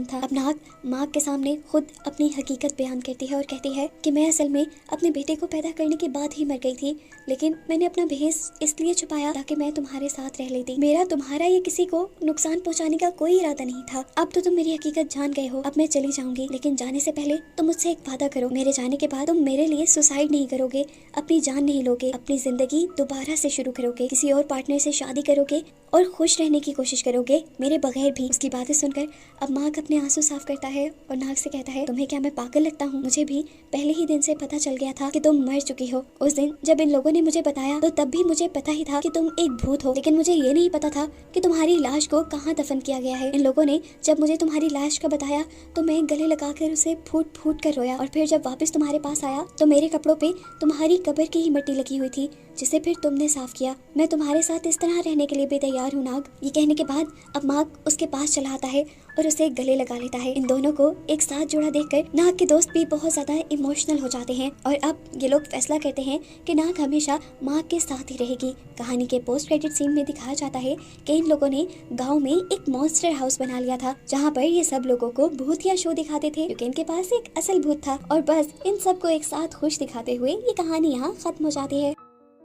था। अब नाग माँ के सामने खुद अपनी हकीकत बयान करती है और कहती है कि मैं असल में अपने बेटे को पैदा करने के बाद ही मर गई थी, लेकिन मैंने अपना भेष इसलिए छुपाया ताकि मैं तुम्हारे साथ रह लेती। मेरा तुम्हारा या किसी को नुकसान पहुंचाने का कोई इरादा नहीं था। अब तो तुम मेरी हकीकत जान गए हो। अब मैं चली जाऊंगी, लेकिन जाने से पहले तुम मुझसे एक वादा करो। मेरे जाने के बाद तुम मेरे लिए सुसाइड नहीं करोगे, अपनी जान नहीं लोगे, अपनी जिंदगी दोबारा से शुरू करोगे, किसी और पार्टनर से शादी करोगे और खुश रहने की कोशिश करोगे मेरे बगैर भी। उसकी बातें सुनकर अब मार्क अपने आंसू साफ करता है और नाग से कहता है, तुम्हें क्या मैं पागल लगता हूँ? मुझे भी पहले ही दिन से पता चल गया था कि तुम मर चुकी हो। उस दिन जब इन लोगों ने मुझे बताया तो तब भी मुझे पता ही था कि तुम एक भूत हो, लेकिन मुझे ये नहीं पता था कि तुम्हारी लाश को कहाँ दफन किया गया है। इन लोगों ने जब मुझे तुम्हारी लाश का बताया तो मैं गले लगाकर उसे फूट फूट कर रोया, और फिर जब वापस तुम्हारे पास आया तो मेरे कपड़ों पे तुम्हारी कब्र की ही मिट्टी लगी हुई थी, जिसे फिर तुमने साफ किया। मैं तुम्हारे साथ इस तरह रहने के लिए भी तैयार हूँ नाग। ये कहने के बाद अब मार्क उसके पास चला आता है और उसे गले लगा लेता है। इन दोनों को एक साथ जुड़ा देखकर नाग के दोस्त भी बहुत ज्यादा इमोशनल हो जाते हैं और अब ये लोग फैसला करते हैं कि नाग हमेशा मार्क के साथ ही रहेगी। कहानी के पोस्ट क्रेडिट सीन में दिखाया जाता है कि इन लोगों ने गाँव में एक मॉन्स्टर हाउस बना लिया था, जहाँ पर ये सब लोगों को भूतिया शो दिखाते थे, क्योंकि इनके पास एक असल भूत था। और बस इन सबको एक साथ खुश दिखाते हुए ये कहानी यहाँ खत्म हो जाती है।